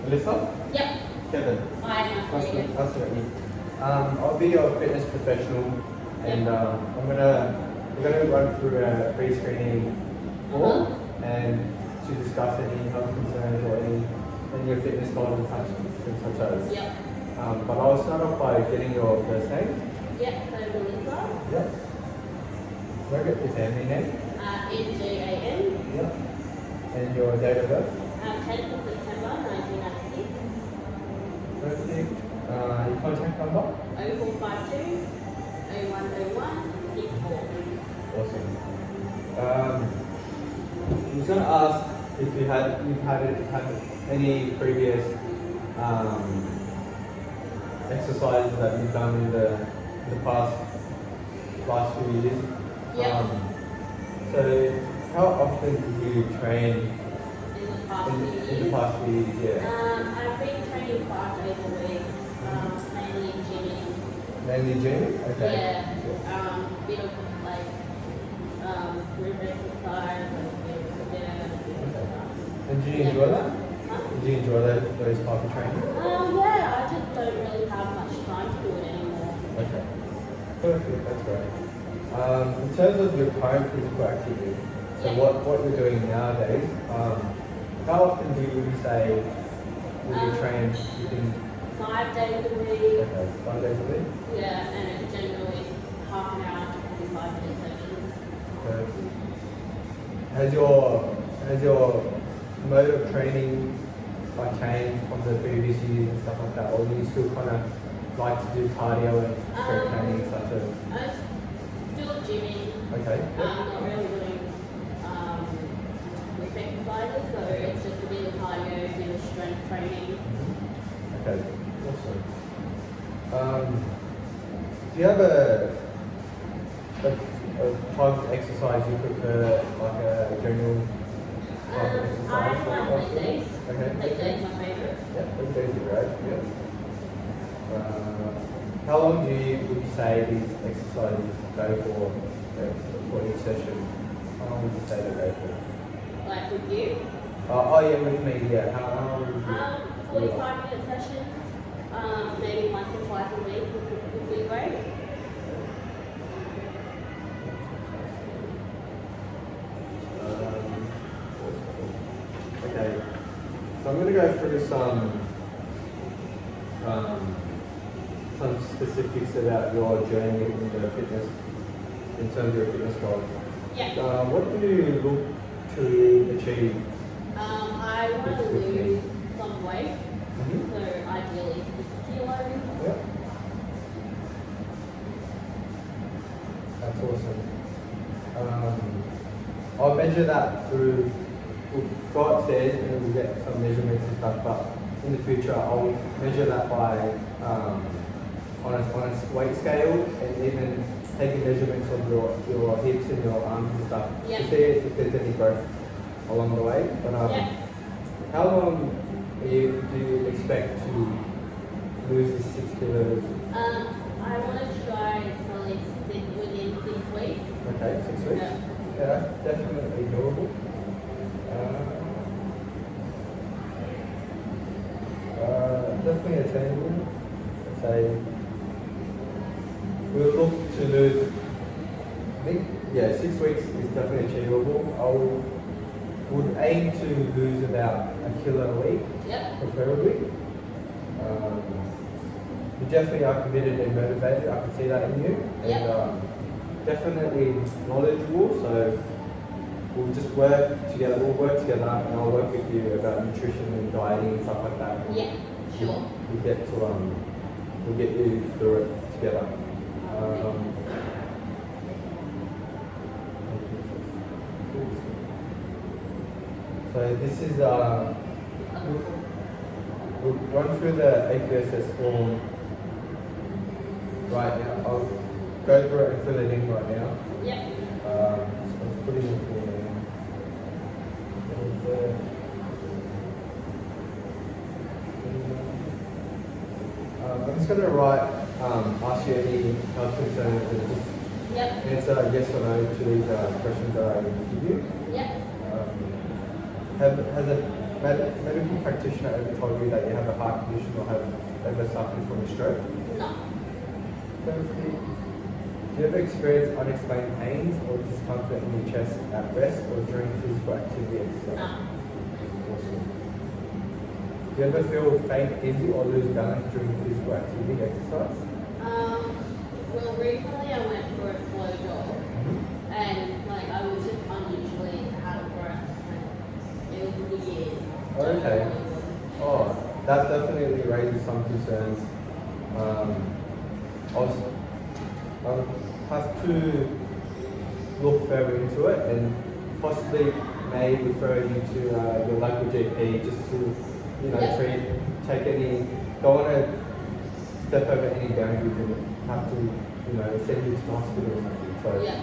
Alyssa? Yep. Kevin? Hi, Nice to meet you. meet you. I'll be your fitness professional, and we're gonna run through a pre-screening form and to discuss any health concerns or any your fitness goals and such as. Yep. But I'll start off by getting your first name. Yep, so Melissa. Yep. Can I get your family name? NJAN. Yep. And your date of birth? 10th of September 1996. Perfect. Your contact number? 0452 0101 64. Awesome. I was going to ask if you've had any previous exercises that you've done in the last few years. Yep. So how often do you train In the past few in the years. past few years? Yeah. I've been training 5 days a week, mainly gymming. Mainly gym? Okay. Yeah. Bit of like group exercise, And do you enjoy that? Huh? Do you enjoy those type of training? Yeah, I just don't really have much time to do it anymore. Okay. Perfect, that's great. In terms of your current physical activity, so Yeah. what you're doing nowadays, how often do you say you train within 5 days a week. 5 days a week? Yeah, and it's generally half an hour to 45-minute sessions. Perfect. Has your mode of training like changed from the previous years and stuff like that, or do you still kind of like to do cardio and strength training such as? I'm still gymming. Okay. Not really doing with exercises, so it's just a bit of cardio, a bit of strength training. Okay, awesome. Do you have a type of exercise you prefer, like a general type of exercise? I like leg days. Okay. Leg days my favourite. Yeah, leg days are great. Yeah. How long would you say these exercises go for each session? How long would you say they go for? Like with you. Oh yeah, with me. Yeah. How long would you? 45-minute sessions. Maybe once or twice a week would be great. Okay, so I'm going to go through some specifics about your journey in the fitness, in terms of your fitness goals. Yeah. What do you look to achieve? I want to lose some weight, Mm-hmm. so ideally 6 kilos. Yep. That's awesome. I'll measure that through. We'll go upstairs and we'll get some measurements and stuff. But in the future, I'll measure that by on a weight scale and even taking measurements of your hips and your arms and stuff Yeah. to see if there's any growth along the way. But Yeah. how long do you expect to lose the 6 kilos? I want to try to at least sit within 6 weeks. Okay, 6 weeks. Yeah. Yeah, that's definitely doable. Definitely attainable. I'd say we'll look to lose. I think 6 weeks is definitely achievable. Would aim to lose about a kilo a week, Yep. preferably. You definitely are committed and motivated. I can see that in you, Yep. and definitely knowledgeable. So we'll just work together. We'll work together, and I'll work with you about nutrition and dieting and stuff like that. Yeah. Sure. We'll get you through it together. So this is we'll run through the APSS form right now. I'll go through it and fill it in right now. Yep. So I'm putting the form in. I'm just going to ask you any health concerns and just Yep. answer yes or no to these questions that I give you. Yep. Has medical practitioner ever told you that you have a heart condition or have ever suffered from a stroke? No. Perfect. Do you ever experience unexplained pains or discomfort in your chest at rest or during physical activity exercise? No. Awesome. Do you ever feel faint, dizzy or lose balance during physical activity exercise? Well, recently I went for a slow jog, and like I was just unusually out of breath. And it was weird. Okay. Oh, that definitely raises some concerns. I'll have to look further into it and possibly may refer you to your local GP just to, don't want to step over any boundaries and have to, send you to the hospital or something. So Yeah.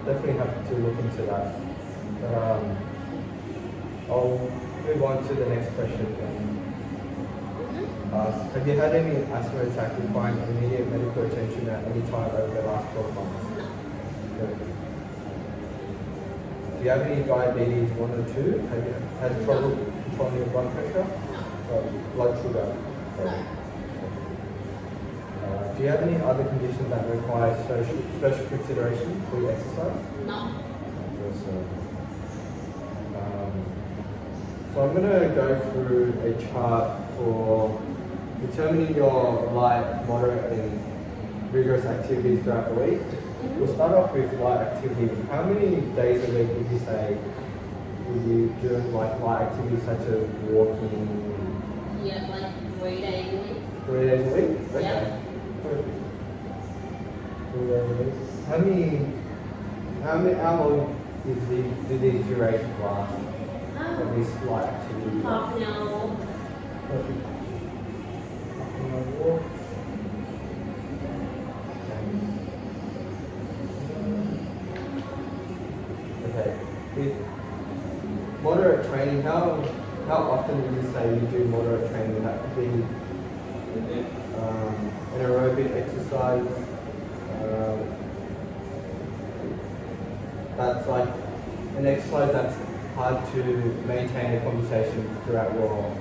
definitely have to look into that. I'll move on to the next question. Have you had any asthma attack requiring immediate medical attention at any time over the last 12 months? No. Perfect. Do you have any diabetes 1 or 2? Have you had trouble controlling your blood pressure? No. Or blood sugar? No. Do you have any other conditions that require special consideration for your exercise? No. Awesome. So I'm going to go through a chart for determining your light, moderate and rigorous activities throughout the week. We'll start off with light activity. How many days a week would you say would you do like light activities such as walking? Yeah, like 3 days a week. 3 days a week? Okay. Yeah. Perfect. 3 days a week. How long do these durations last? Of these light activities? Half an hour walk. Perfect. Half an hour walk. Okay. With moderate training, how often would you say you do moderate training? Would that be an aerobic exercise? That's like an exercise that's hard to maintain a conversation throughout your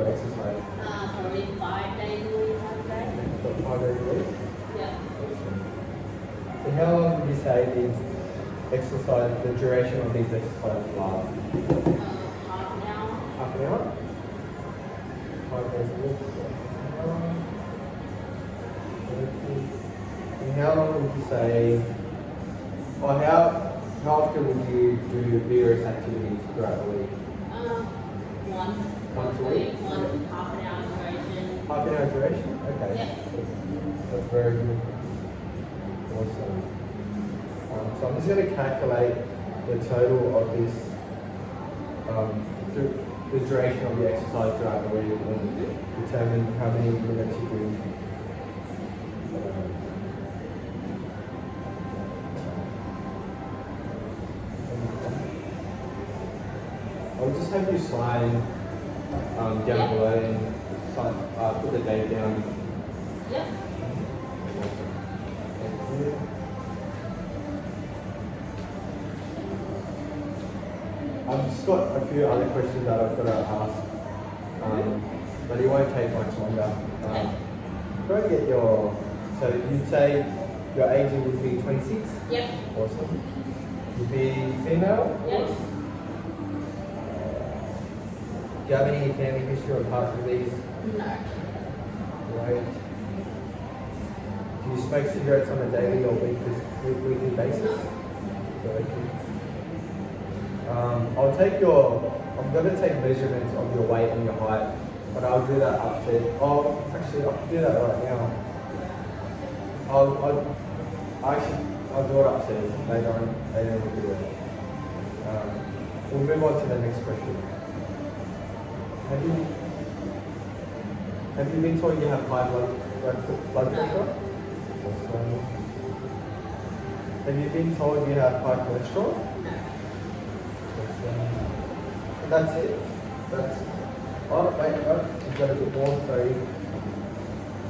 exercise. Probably 5 days a week, I'd say. So 5 days a week? Yeah. And how long would you say the duration of these exercises last? Half an hour. Half an hour? 5 days a week. And how long would you say, or how often would you do vigorous activities throughout the week? Once a week? Once, half an hour duration. Half an hour duration? Okay. Yeah. That's very good. Awesome. So I'm just going to calculate the total of this, the duration of the exercise throughout the week and determine how many minutes you do. I'll just have you sign down below and put the date down. Yep. Thank you. I've just got a few other questions that I've got to ask, but it won't take much longer. Can I get so you'd say your age would be 26? Yep. Awesome. You'd be female? Yes. Do you have any family history of heart disease? No. Right. Do you smoke cigarettes on a daily or weekly basis? Good. I'm going to take measurements of your weight and your height, but I'll do that upstairs. Oh, actually, I can do that right now. I'll do it upstairs. Later we'll do it. We'll move on to the next question. Have you been told you have high blood pressure? No. Have you been told you have high cholesterol? No. That's it. You've got a bit more, sorry.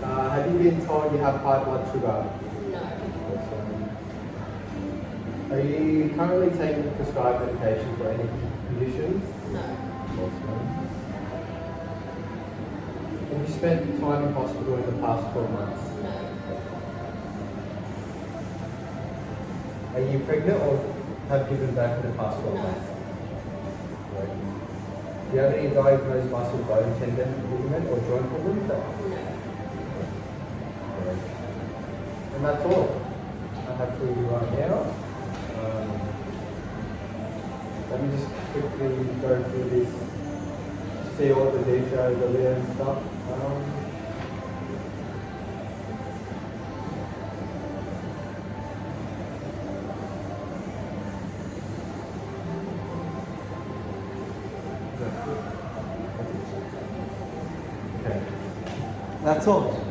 Have you been told you have high blood sugar? No. Are you currently taking prescribed medication for any conditions? No. Awesome. Have you spent time in hospital in the past 12 months? No. Are you pregnant or have given birth in the past 12 No. months? Great. Do you have any diagnosed muscle, bone, tendon, ligament, or joint problems? No. Great. And that's all I have for you right now. Let me just quickly go through this, see all the details of it and stuff. Okay. That's all.